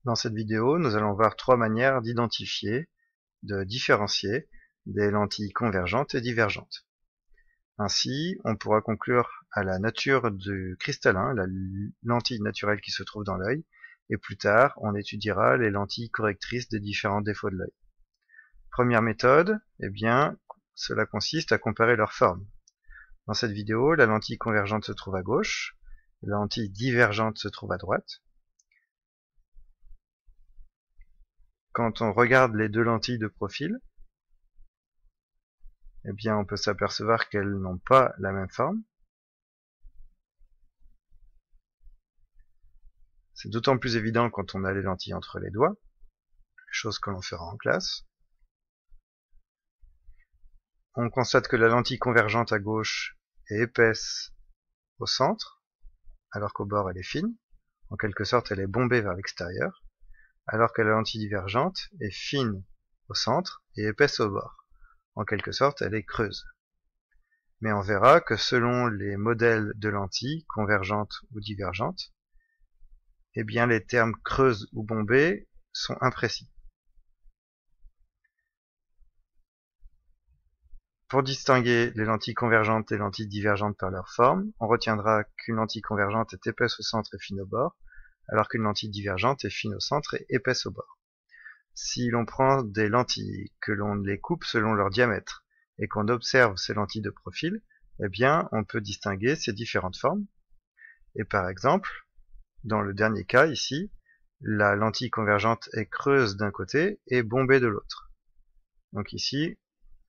Dans cette vidéo, nous allons voir trois manières d'identifier, de différencier des lentilles convergentes et divergentes. Ainsi, on pourra conclure à la nature du cristallin, la lentille naturelle qui se trouve dans l'œil, et plus tard, on étudiera les lentilles correctrices des différents défauts de l'œil. Première méthode, cela consiste à comparer leurs formes. Dans cette vidéo, la lentille convergente se trouve à gauche, la lentille divergente se trouve à droite. Quand on regarde les deux lentilles de profil, on peut s'apercevoir qu'elles n'ont pas la même forme. C'est d'autant plus évident quand on a les lentilles entre les doigts, chose que l'on fera en classe. On constate que la lentille convergente à gauche est épaisse au centre, alors qu'au bord elle est fine. En quelque sorte, elle est bombée vers l'extérieur, alors que la lentille divergente est fine au centre et épaisse au bord. En quelque sorte, elle est creuse. Mais on verra que selon les modèles de lentilles, convergentes ou divergentes, les termes creuse ou bombée sont imprécis. Pour distinguer les lentilles convergentes et les lentilles divergentes par leur forme, on retiendra qu'une lentille convergente est épaisse au centre et fine au bord, alors qu'une lentille divergente est fine au centre et épaisse au bord. Si l'on prend des lentilles, que l'on les coupe selon leur diamètre, et qu'on observe ces lentilles de profil, on peut distinguer ces différentes formes. Et par exemple, dans le dernier cas ici, la lentille convergente est creuse d'un côté et bombée de l'autre. Donc ici,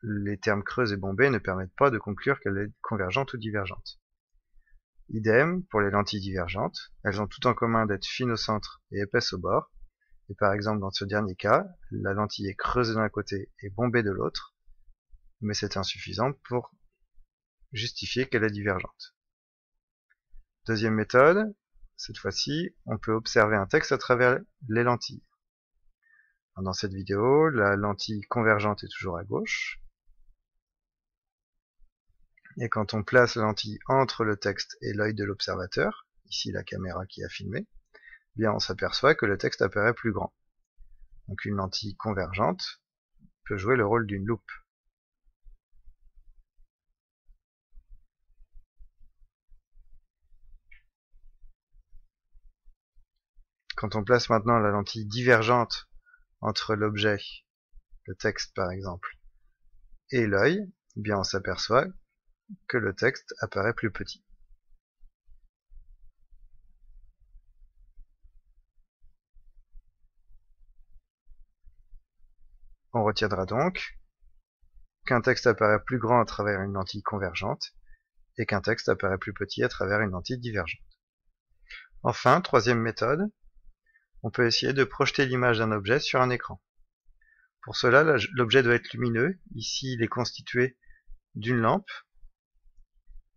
les termes creuse et bombée ne permettent pas de conclure qu'elle est convergente ou divergente. Idem pour les lentilles divergentes, elles ont tout en commun d'être fines au centre et épaisses au bord. Et par exemple, dans ce dernier cas, la lentille est creusée d'un côté et bombée de l'autre, mais c'est insuffisant pour justifier qu'elle est divergente. Deuxième méthode, cette fois-ci, on peut observer un texte à travers les lentilles. Dans cette vidéo, la lentille convergente est toujours à gauche. Et quand on place la lentille entre le texte et l'œil de l'observateur, ici la caméra qui a filmé, on s'aperçoit que le texte apparaît plus grand. Donc une lentille convergente peut jouer le rôle d'une loupe. Quand on place maintenant la lentille divergente entre l'objet, le texte par exemple, et l'œil, on s'aperçoit que le texte apparaît plus petit. On retiendra donc qu'un texte apparaît plus grand à travers une lentille convergente et qu'un texte apparaît plus petit à travers une lentille divergente. Enfin, troisième méthode, on peut essayer de projeter l'image d'un objet sur un écran. Pour cela, l'objet doit être lumineux. Ici, il est constitué d'une lampe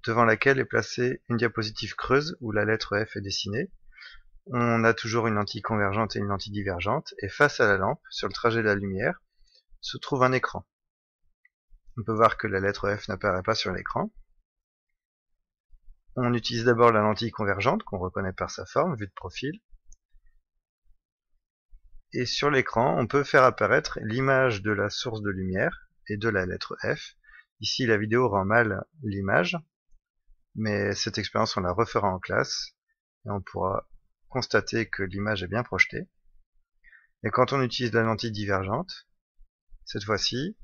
devant laquelle est placée une diapositive creuse où la lettre F est dessinée. On a toujours une lentille convergente et une lentille divergente, et face à la lampe, sur le trajet de la lumière, se trouve un écran. On peut voir que la lettre F n'apparaît pas sur l'écran. On utilise d'abord la lentille convergente, qu'on reconnaît par sa forme, vue de profil. Et sur l'écran, on peut faire apparaître l'image de la source de lumière et de la lettre F. Ici, la vidéo rend mal l'image, mais cette expérience, on la refera en classe, et on pourra constater que l'image est bien projetée. Et quand on utilise la lentille divergente, cette fois-ci,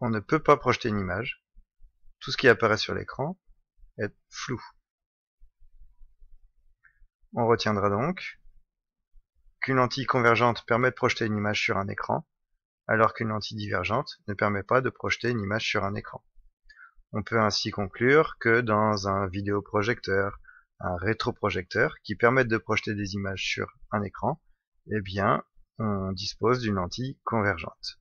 on ne peut pas projeter une image. Tout ce qui apparaît sur l'écran est flou. On retiendra donc qu'une lentille convergente permet de projeter une image sur un écran, alors qu'une lentille divergente ne permet pas de projeter une image sur un écran. On peut ainsi conclure que dans un vidéoprojecteur, un rétroprojecteur qui permettent de projeter des images sur un écran, on dispose d'une lentille convergente.